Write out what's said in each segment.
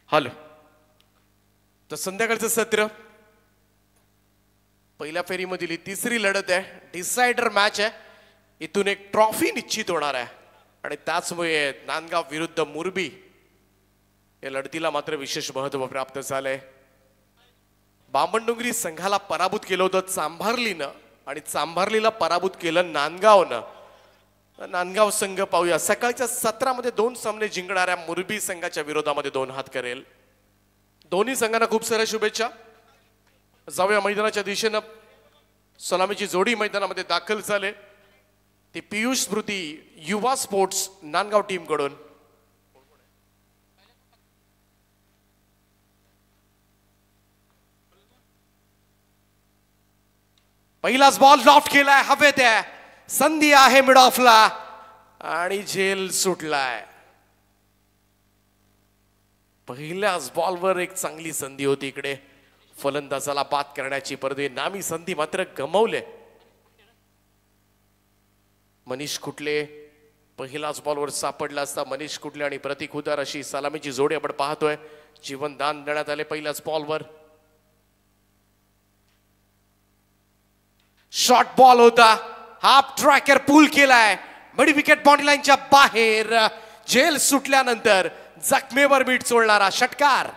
Hello. तर संध्याकाळचं सत्र पहिल्या फेरीमधील ही तिसरी लढत आहे. डिसायडर मॅच आहे. इथून एक ट्रॉफी निश्चित होणार आहे आणि त्याचमुळे नांदगाव विरुद्ध मुरबी या लढतीला मात्र विशेष महत्त्व प्राप्त झालंय. बामणडोंगरी संघाला पराभूत केलं होतं चांभारलीनं आणि चांभारलीला पराभूत केलं नांदगावनं. नांदगाव संघ पाहूया सकाळच्या सत्रामध्ये 2 सामने जिंकणाऱ्या मुरबी संघाच्या विरोधामध्ये 2 हात करेल. दोन्ही संघांना खूप साऱ्या शुभेच्छा. जाऊया मैदानाच्या दिशेनं. सलामीची जोडी मैदानामध्ये दाखल झाले ती पियुष स्मृती युवा स्पोर्ट्स नांदगाव टीम कडून. पहिलाच बॉल लॉफ्ट केलाय हवेत आहे. संधी आहे मिड ऑफला आणि झेल सुटलाय. पहिल्याच बॉलवर एक चांगली संधी होती इकडे फलंदाजाला बाद करण्याची, परंतु नामी संधी मात्र गमावले. मनीष कुटले पहिलाच बॉलवर सापडला असता. मनीष कुटले आणि प्रतीक उदार अशी सलामीची जोडी आपण पाहतोय. जीवनदान देण्यात आले पहिल्याच बॉलवर. शॉर्ट बॉल होता. हाफ ट्रॅकर पूल केलाय मिड विकेट बाउंड्री लाईनच्या बाहेर. झेल सुटल्यानंतर जखमेवर मीठ सोडणारा षटकार.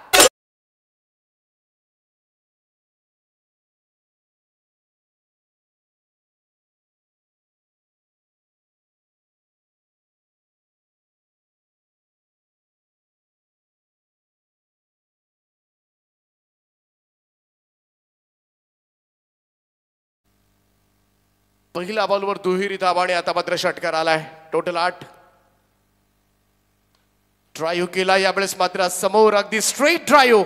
पहिल्या बॉलवर दुहेरी दाबाने आता मात्र षटकार आलाय. टोटल 8 ड्राईव्ह केला. यावेळेस मात्र समोर अगदी स्ट्रेट ड्राईव्ह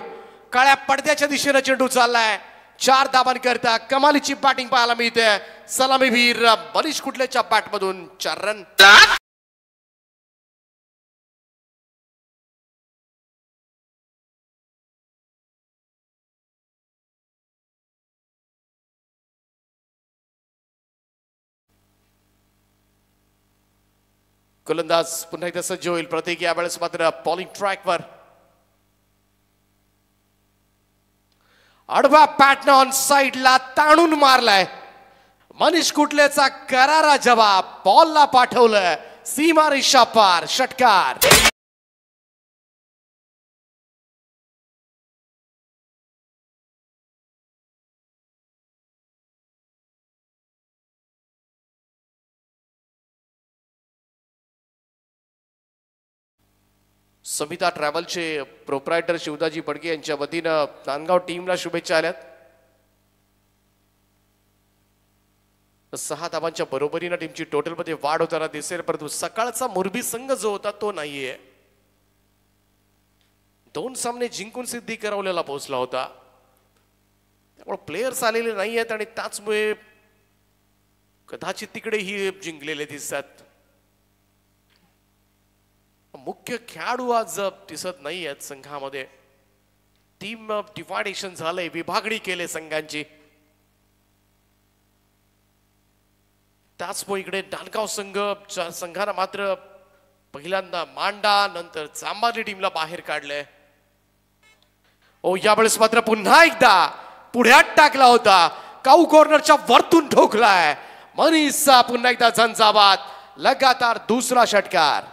काळ्या पडद्याच्या दिशेने चेंडू चाललाय. 4 धाबांकरता कमालीची बॅटिंग पाहायला मिळते. सलामीवीर मनीष कुटलेच्या बॅटमधून 4 रन. गोलंदाज पुन्हा एकदा सज्ज होईल. प्रतीक यावेळेस मात्र बॉलिंग ट्रॅकवर. आडवा पॅटर्न ऑन साइडला ताणून मारलाय. मनीष कुटलेचा करारा जवाब. बॉलला पाठवलं सीमारेषा पार. षटकार. समिता ट्रॅव्हलचे प्रोप्रायटर शिवदाजी बडके यांच्या वतीनं नांदगाव टीमला शुभेच्छा आल्यात. 6 धाबांच्या बरोबरीनं टीमची टोटल मध्ये वाढ होताना दिसेल, परंतु सकाळचा मुरबी संघ जो होता तो नाहीये. 2 सामने जिंकून सिद्धी करवलेला पोहोचला होता. त्यामुळे प्लेयर्स आलेले नाही आहेत आणि त्याचमुळे कदाचित तिकडे ही जिंकलेले दिसतात. मुख्य खेळाडू आज दिसत नाही आहेत संघामध्ये. टीम डिवायडेशन झालंय. विभागणी केले संघांची. त्याचमुळे इकडे नांदगाव संघानं मात्र पहिल्यांदा मांडा नंतर चांभारली टीमला बाहेर काढलंय. यावेळेस मात्र पुन्हा एकदा पुढ्यात टाकला होता. काऊ कॉर्नरच्या वरतून ठोकलाय. मनीषचा पुन्हा एकदा झंझावात. लगातार दुसरा षटकार.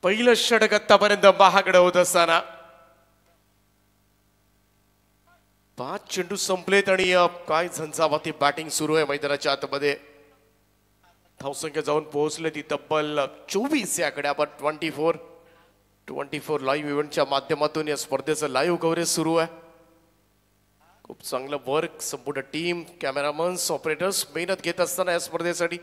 पहिलं षटक आतापर्यंत महागडं होत असताना 5 चेंडू संपलेत आणि काय झंझावाती बॅटिंग सुरू आहे मैदानाच्या आतमध्ये. धावसंख्या जाऊन पोहोचले ती तब्बल 24 याकडे. आपण 24 लाईव्ह इव्हेंटच्या माध्यमातून या स्पर्धेचं लाईव्ह कव्हरेज सुरू आहे. खूप चांगलं वर्क संपूर्ण टीम, कॅमेरामन्स, ऑपरेटर्स मेहनत घेत असताना या स्पर्धेसाठी.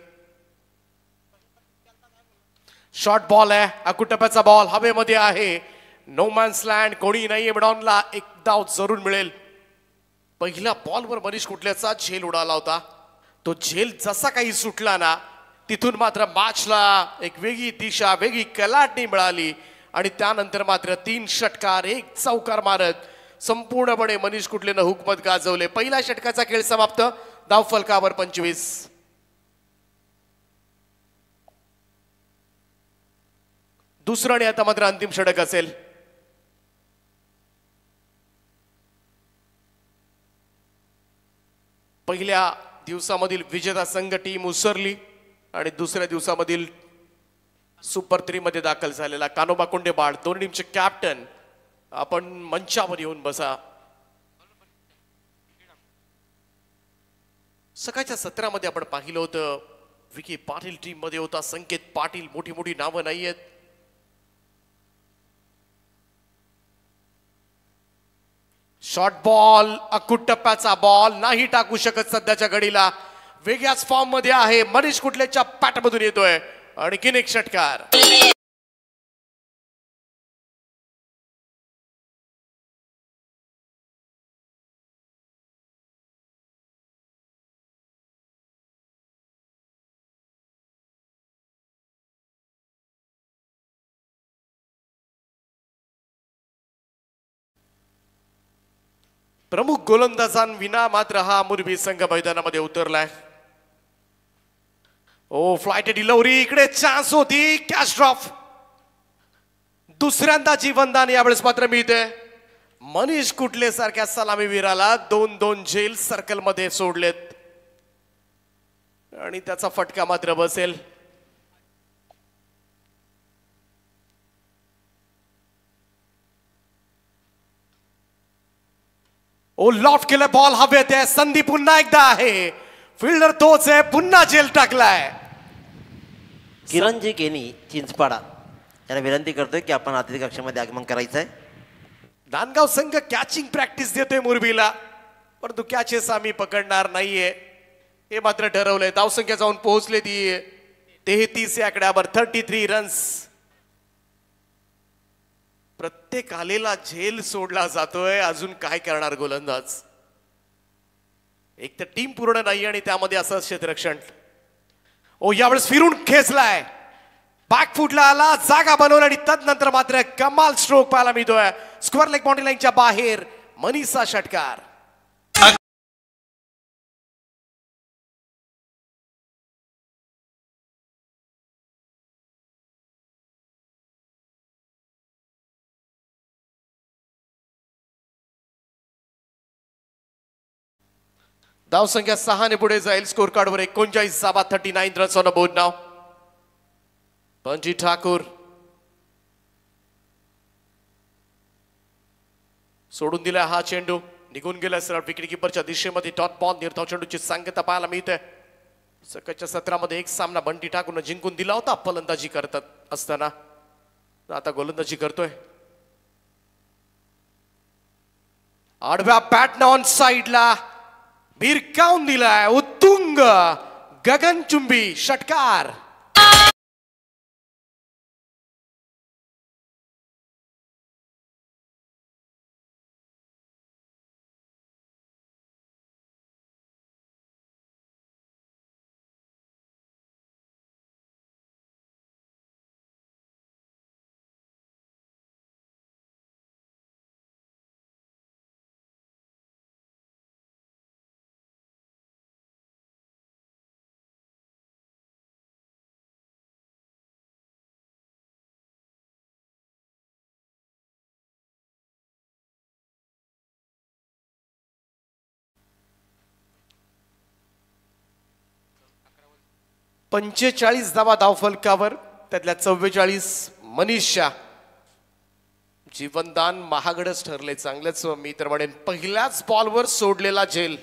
शॉर्ट बॉल आहे. अकुटप्याचा बॉल हवेमध्ये आहे. No man's land. कोणी नाहीये मिडॉनला. 1 धाव जरूर मिळेल. पहिल्या बॉलवर मनीष कुटल्याचा झेल उडाला होता. तो झेल जसा काही सुटला ना तिथून मात्र मॅचला एक वेगळी दिशा वेगळी कलाटणी मिळाली आणि त्यानंतर मात्र 3 षटकार 1 चौकार मारत संपूर्णपणे मनीष कुटलेनं हुकमत गाजवले. पहिल्या षटकाचा खेळ समाप्त. धावफलकावर 25. दुसरं आणि आता मात्र अंतिम षटक असेल. पहिल्या दिवसामधील विजेता संघ टीम उसरली आणि दुसऱ्या दिवसामधील सुपर 3 मध्ये दाखल झालेला कानोबा कोंडेबाळ दोन्ही टीमचे कॅप्टन आपण मंचावर येऊन बसा. सकाळच्या सत्रामध्ये आपण पाहिलं होतं विकी पाटील टीम मध्ये होता. संकेत पाटील मोठी मोठी नावं नाहीयेत. शॉर्ट बॉल अकुट टप्प्याचा बॉल नाही टाकू शकत सध्याच्या घडीला. वेगळ्याच फॉर्म मध्ये आहे. मनीष कुटलेच्या पॅटमधून येतोय आणखीन एक षटकार. प्रमुख गोलंदाजांविना मात्र हा मुरबी संघ मैदानामध्ये उतरलाय. ओ फ्लाइट डिलिव्हरी इकडे चान्स होती. Catch drop. दुसऱ्यांदा जीवनदान यावेळेस मात्र मिळते. मनीष कुटले सारख्या सलामीवीराला 2-2 झेल सर्कल मध्ये सोडलेत आणि त्याचा फटका मात्र बसेल. ओ लॉफ्ट केलं बॉल हवेत आहे. संधी पुन्हा एकदा आहे. फिल्डर तोच आहे. पुन्हा झेल टाकलाय. किरणजी केनी चिंचपाडा याला विनंती करतोय की आपण अतिथी कक्षामध्ये आगमन करायचंय. नांदगाव संघ कॅचिंग प्रॅक्टिस देतोय मुरबीला परंतु कॅचेस आम्ही पकडणार नाहीये हे मात्र ठरवलंय. धावसंख्या जाऊन पोहोचले ती 33 या आकड्यावर 33 रन्स. प्रत्येक आलेला झेल सोडला जातोय. अजून काय करणार गोलंदाज. एक तर टीम पूर्ण नाही आणि त्यामध्ये असं क्षेत्ररक्षण. ओ यावेळेस फिरून खेचलाय. बॅकफुटला आला जागा बनवला आणि तदनंतर मात्र कमाल स्ट्रोक पाहायला मिळतोय. स्क्वेअर लेग बाउंड्री लाईनच्या बाहेर मनीषचा षटकार. धावसंख्या 6 ने पुढे जाईल. स्कोर कार्डवर 39 धावा 39 रन्स ऑन अ बोर्ड नाव. पंजी ठाकूर सोडून दिला हा चेंडू. निघून गेला सरळ विकेट किपरच्या दिशेमध्ये. डॉट बॉल निर्धाव चेंडूची सांगता पाहायला मिळते. सकाळच्या सत्रामध्ये एक सामना बंटी ठाकूरनं जिंकून दिला होता फलंदाजी करतात असताना. आता गोलंदाजी करतोय. आडव्या बॅटनं ऑन साइडला भिरकावून दिलाय. उत्तुंग गगनचुंबी षटकार. पंचेचाळीस धावा धावफलकावर. त्यातल्या 44 मनीषच्या. जीवनदान महागडच ठरले. चांगलंच मी तर म्हणेन. पहिल्याच बॉलवर सोडलेला झेल.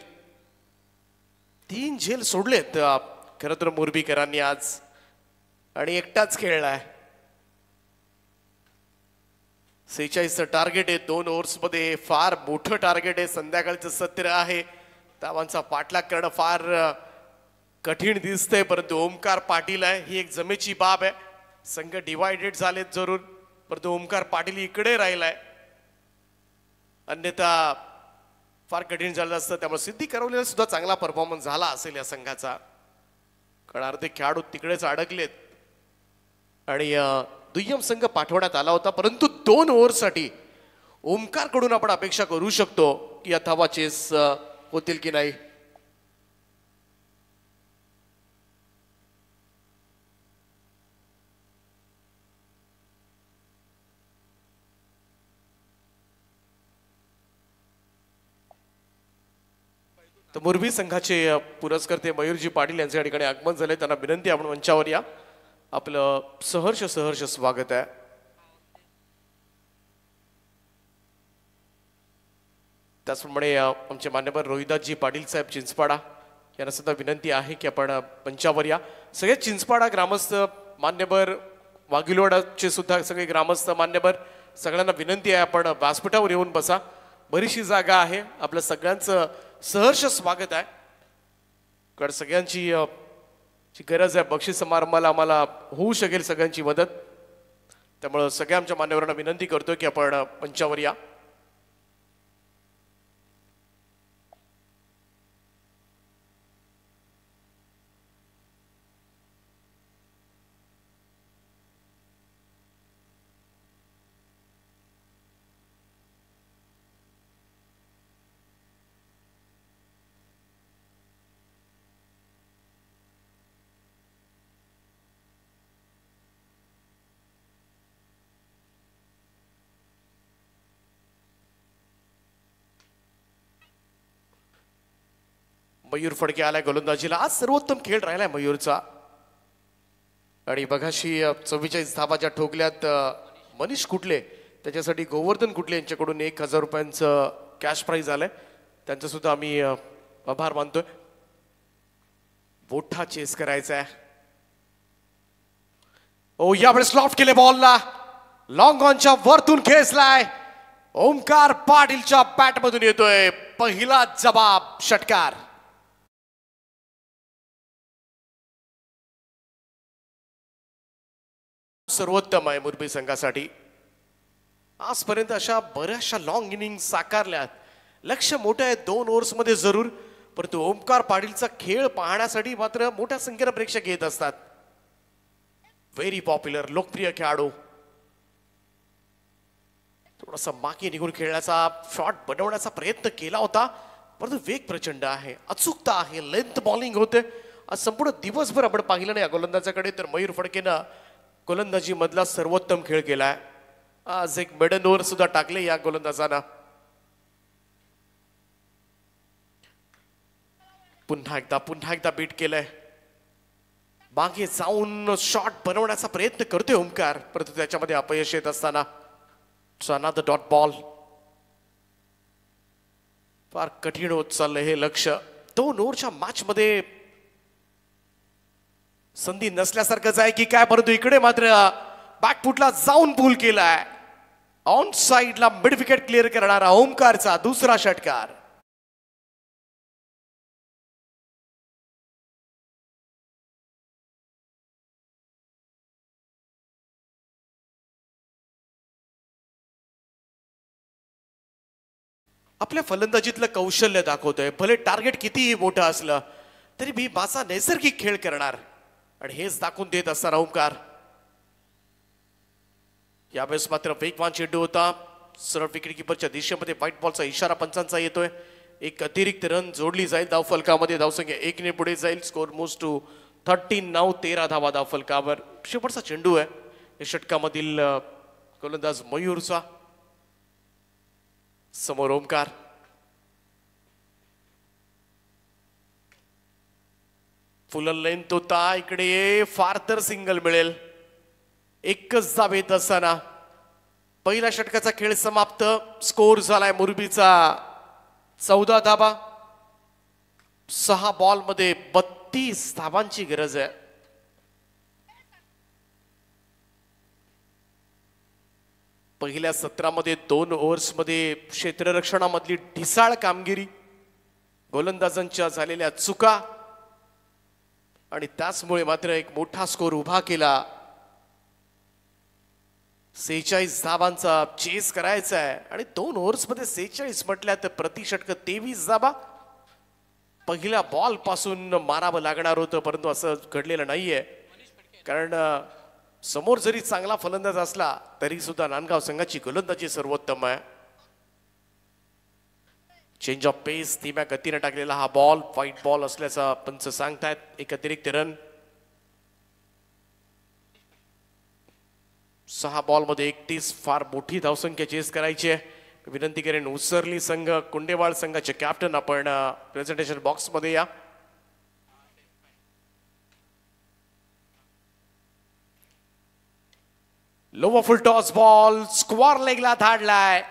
3 झेल सोडलेत खरं तर मुरबीकरांनी आज आणि एकटाच खेळलाय. 46चं टार्गेट आहे 2 ओव्हर्स मध्ये. फार मोठं टार्गेट आहे. संध्याकाळचं सत्र आहे. धावांचा पाठलाग करणं फार कठीण दिसतंय परंतु ओमकार पाटील आहे ही एक जमेची बाब आहे. संघ डिवायडेड झालेत जरूर परंतु ओमकार पाटील इकडे राहिलाय. अन्यथा फार कठीण झालं असतं. त्यामुळे सिद्धी करवलेला सुद्धा चांगला परफॉर्मन्स झाला असेल या संघाचा, कारण अर्धे खेळाडू तिकडेच अडकलेत आणि दुय्यम संघ पाठवण्यात आला होता. परंतु 2 ओव्हरसाठी ओमकार कडून आपण अपेक्षा करू शकतो की अथवा चेस होतील की नाही. तर मुरबी संघाचे पुरस्कर्ते मयूरजी पाटील यांच्या ठिकाणी आगमन झाले. त्यांना विनंती आपण मंचावर या. आपलं सहर्ष सहर्ष स्वागत आहे. त्याचप्रमाणे आमचे मान्यवर रोहिदासजी पाटील साहेब चिंचपाडा यांना सुद्धा विनंती आहे की आपण मंचावर या. सगळे चिंचपाडा ग्रामस्थ मान्यवर, वाघिलोडाचे सुद्धा सगळे ग्रामस्थ मान्यवर, सगळ्यांना विनंती आहे आपण व्यासपीठावर येऊन बसा. बरीचशी जागा आहे. आपल्या सगळ्यांचं सहर्ष स्वागत आहे, कारण सगळ्यांची गरज आहे. बक्षीस समारंभाला आम्हाला होऊ शकेल सगळ्यांची मदत. त्यामुळं सगळ्या आमच्या मान्यवरांना विनंती करतोय की आपण मंचावर या. मयूर फडके आलाय गोलंदाजीला. आज सर्वोत्तम खेळ राहिलाय मयूरचा. आणि बघाशी 44 धावा ज्या ठोकल्यात मनीष कुटले, त्याच्यासाठी गोवर्धन कुटले यांच्याकडून 1000 रुपयांचं कॅश प्राइज आलंय. त्यांचं सुद्धा आम्ही आभार मानतोय. मोठा चेस करायचा आहे. ओ यावेळेस लॉफ्ट केले बॉलला, लॉंग ऑनच्या वरतून खेचलाय. ओमकार पाटीलच्या बॅट मधून येतोय पहिला जबाब, षटकार. सर्वोत्तम आहे मुरबी संघासाठी. आजपर्यंत अशा बऱ्याचशा लॉंग इनिंग साकारल्यात. लक्ष मोठं आहे 2 ओव्हर्समध्ये जरूर, परंतु ओमकार पाटीलचा खेळ पाहण्यासाठी मात्र मोठ्या संख्येने प्रेक्षक येत असतात. व्हेरी पॉप्युलर, लोकप्रिय खेळाडू. थोडासा मागे निघून खेळण्याचा, शॉट बनवण्याचा प्रयत्न केला होता, परंतु वेग प्रचंड आहे, अचूकता आहे, लेंथ बॉलिंग होते. आज संपूर्ण दिवसभर आपण पाहिलं नाही या गोलंदाजाकडे, तर मयूर फडकेनं गोलंदाजी मधला सर्वोत्तम खेळ केलाय. आज एक मिडन ओव्हर सुद्धा टाकले या गोलंदाजांना. पुन्हा एकदा बीट केलंय. मागे जाऊन शॉट बनवण्याचा प्रयत्न करतोय ओमकार, परंतु त्याच्यामध्ये अपयश येत असताना अनदर डॉट बॉल. फार कठीण होत चाललंय हे लक्ष. 2 ओव्हरच्या मॅच मध्ये संधी नसल्यासारखंच आहे की काय, परंतु इकडे मात्र बॅकफुटला जाऊन पूल केलाय. ऑन साइडला मिड विकेट क्लिअर करणारा ओमकारचा दुसरा षटकार. आपल्या फलंदाजीतलं कौशल्य दाखवतोय. भले टार्गेट कितीही मोठं असलं तरी मी माझा नैसर्गिक खेळ करणार, आणि हेच दाखवून देत असताना ओमकार. यावेळेस मात्र वेगवान चेंडू होता. सरळ विकेट किपरच्या दिशेमध्ये व्हाईट बॉलचा इशारा पंचांचा येतोय. एक अतिरिक्त रन जोडली जाईल धावफलकामध्ये. धावसंख्या 1 ने पुढे जाईल. Score moves to 13. 13 धावा धावफलकावर. शेवटचा चेंडू आहे या षटकामधील गोलंदाज मयूरचा. समोर ओमकार. फुल लेंथ होता. इकडे फार तर सिंगल मिळेल. एकच धाव येत असताना पहिल्या षटकाचा खेळ समाप्त. स्कोर झालाय मुरबीचा 14 धावा. 6 बॉल मध्ये 32 धावांची गरज आहे. पहिल्या सत्रामध्ये 2 ओव्हर्समध्ये क्षेत्ररक्षणामधली ढिसाळ कामगिरी, गोलंदाजांच्या झालेल्या चुका, आणि त्याचमुळे मात्र एक मोठा स्कोर उभा केला. 46 धाबांचा चेस करायचा आहे आणि 2 ओव्हर्समध्ये 46 म्हटल्या तर प्रति षटक 23 धाबा. पहिल्या बॉल पासून मारावं लागणार होतं, परंतु असं घडलेलं नाहीये. कारण समोर जरी चांगला फलंदाज असला तरी सुद्धा नांदगाव संघाची गोलंदाजी सर्वोत्तम आहे. चेंज ऑफ पेस, धीम्या गतीने टाकलेला हा बॉल व्हाईट बॉल असल्याचा पंच सांगतायत. एक अतिरिक्त रन. 6 बॉलमध्ये 31 फार मोठी धावसंख्या चेस करायची आहे. विनंती करेन उसरली संघ कुंडेवाळ संघाचे कॅप्टन आपण प्रेझेंटेशन बॉक्स मध्ये या. Lower full toss ball square लेगला धाडलाय.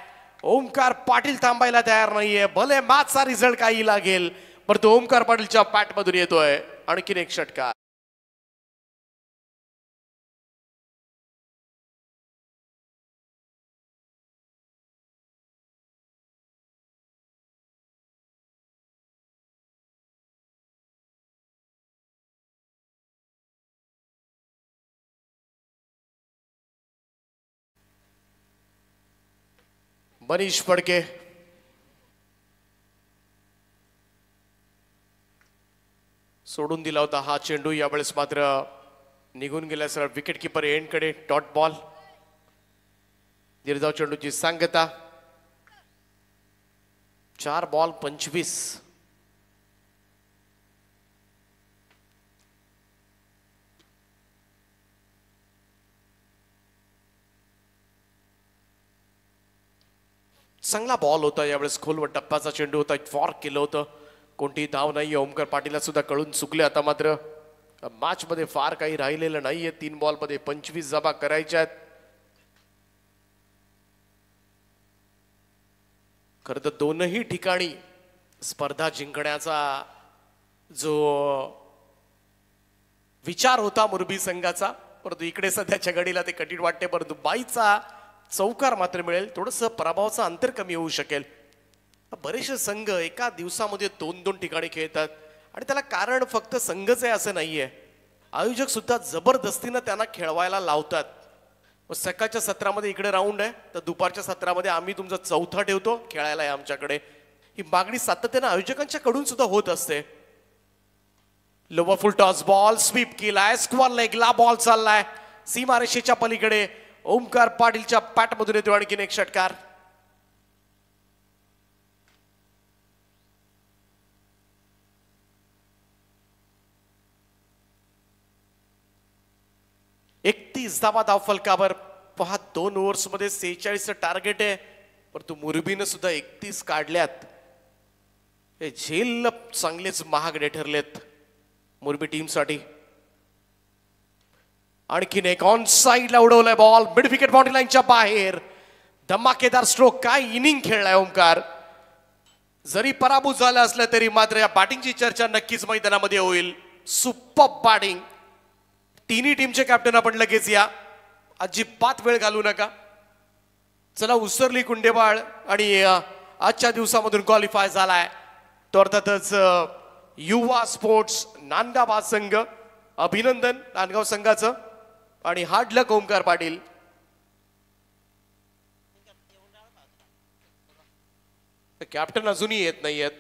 ओमकार पाटील थांबायला तयार नाहीये. भले मॅचचा रिझल्ट काही लागेल, परंतु ओमकार पाटीलच्या पॅट मधून येतोय आणखीन एक षटकार. मनीष फडके सोडून दिला होता हा चेंडू. यावेळेस मात्र निघून गेला सरळ विकेट किपर एंडकडे. Dot ball. निर्धाव चेंडूची सांगता. 4 बॉल 25. चांगला बॉल होता यावेळेस. खोलवर टप्प्याचा चेंडू होता. फॉर्क केलं होतं. कोणतीही धाव नाहीये. ओमकार पाटीलला सुद्धा कळून चुकले. आता मात्र मॅच मध्ये फार काही राहिलेलं नाहीये. 3 बॉल मध्ये 25 धावा करायच्या आहेत. खरं तर दोनही ठिकाणी स्पर्धा जिंकण्याचा जो विचार होता मुरबी संघाचा, परंतु इकडे सध्याच्या घडीला ते कठीण वाटते. परंतु बाईचा चौकार मात्र मिळेल. थोडंसं पराभवाचं अंतर कमी होऊ शकेल. बरेचसे संघ एका दिवसामध्ये 2-2 ठिकाणी खेळतात आणि त्याला कारण फक्त संघच आहे असं नाहीये. आयोजक सुद्धा जबरदस्तीनं त्यांना खेळवायला लावतात. सकाळच्या सत्रामध्ये इकडे राऊंड आहे तर दुपारच्या सत्रामध्ये आम्ही तुमचा चौथा ठेवतो, खेळायला आहे आमच्याकडे. ही मागणी सातत्यानं आयोजकांच्या कडून सुद्धा होत असते. Lower full toss ball sweep केलाय. स्क्वेअर लेगला बॉल चाललाय सीमारेषेच्या पलीकडे. ओमकार पाटीलच्या पॅट मधून येतो आणखीन एक षटकार. धावा धावफलकावर. पहा 2 ओव्हर्स मध्ये 46 टार्गेट आहे, परंतु मुरबीनं सुद्धा 31 काढल्यात. हे झेल चांगलेच महागडे ठरलेत मुरबी टीम साठी. आणखीन एक ऑन साइडला उडवलाय बॉल मिड विकेट बाउंड्री लाईनच्या बाहेर. धमाकेदार स्ट्रोक. काय इनिंग खेळलाय ओमकार. जरी पराभूत झाला असला तरी मात्र या बॅटिंगची चर्चा नक्कीच मैदानामध्ये होईल. Super batting. तिन्ही टीमचे कॅप्टन आपण लगेच या. अजिबात वेळ घालू नका. चला उसरली कुंडेवाळ आणि आजच्या दिवसामधून क्वालिफाय झालाय तो अर्थातच युवा स्पोर्ट्स नांदगाव संघ. अभिनंदन नांदगाव संघाचं आणि हार्ड लक ओमकार पाटील. कॅप्टन अजूनही येत नाहीयेत,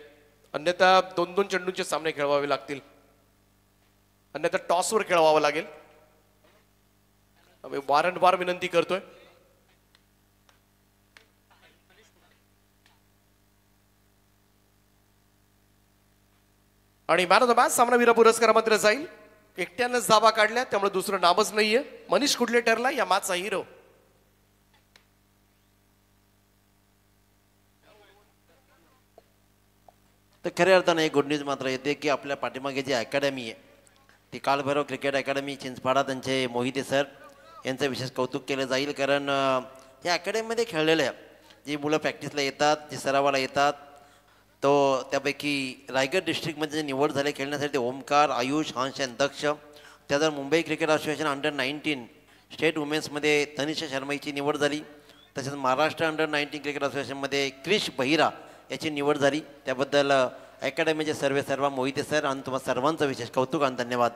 अन्यथा 2-2 चेंडूंचे सामने खेळवावे लागतील, अन्यथा टॉसवर खेळवावं लागेल. वारंवार विनंती करतोय. आणि मॅन ऑफ द मॅच सामनावीर पुरस्कार मात्र जाईल. एकट्यानंच धावा काढल्या त्यामुळे दुसरं नावच नाहीये. मनीष कुडले ठरला या मॅचचा हिरो. तर खऱ्या अर्थानं एक गुड न्यूज मात्र येते की आपल्या पाठीमागे जी अकॅडमी आहे ती कालभैरव क्रिकेट अकॅडमी चिंचपाडा, त्यांचे मोहिते सर यांचं विशेष कौतुक केलं जाईल. कारण या अकॅडमीमध्ये खेळलेल्या जी मुलं प्रॅक्टिसला येतात, जी सरावाला येतात, तो त्यापैकी रायगड डिस्ट्रिक्टमध्ये जे निवड झाले खेळण्यासाठी ओमकार, आयुष, हंस आणि दक्ष. त्यानंतर Mumbai cricket association under nineteen state वुमेन्समध्ये तनिषा शर्माची निवड झाली. तसेच महाराष्ट्र अंडर-19 क्रिकेट असोसिएशनमध्ये क्रिश बहिरा याची निवड झाली. त्याबद्दल अकॅडमीचे सर्व मोहिते सर आणि तुम्हाला सर्वांचं विशेष कौतुक आणि धन्यवाद.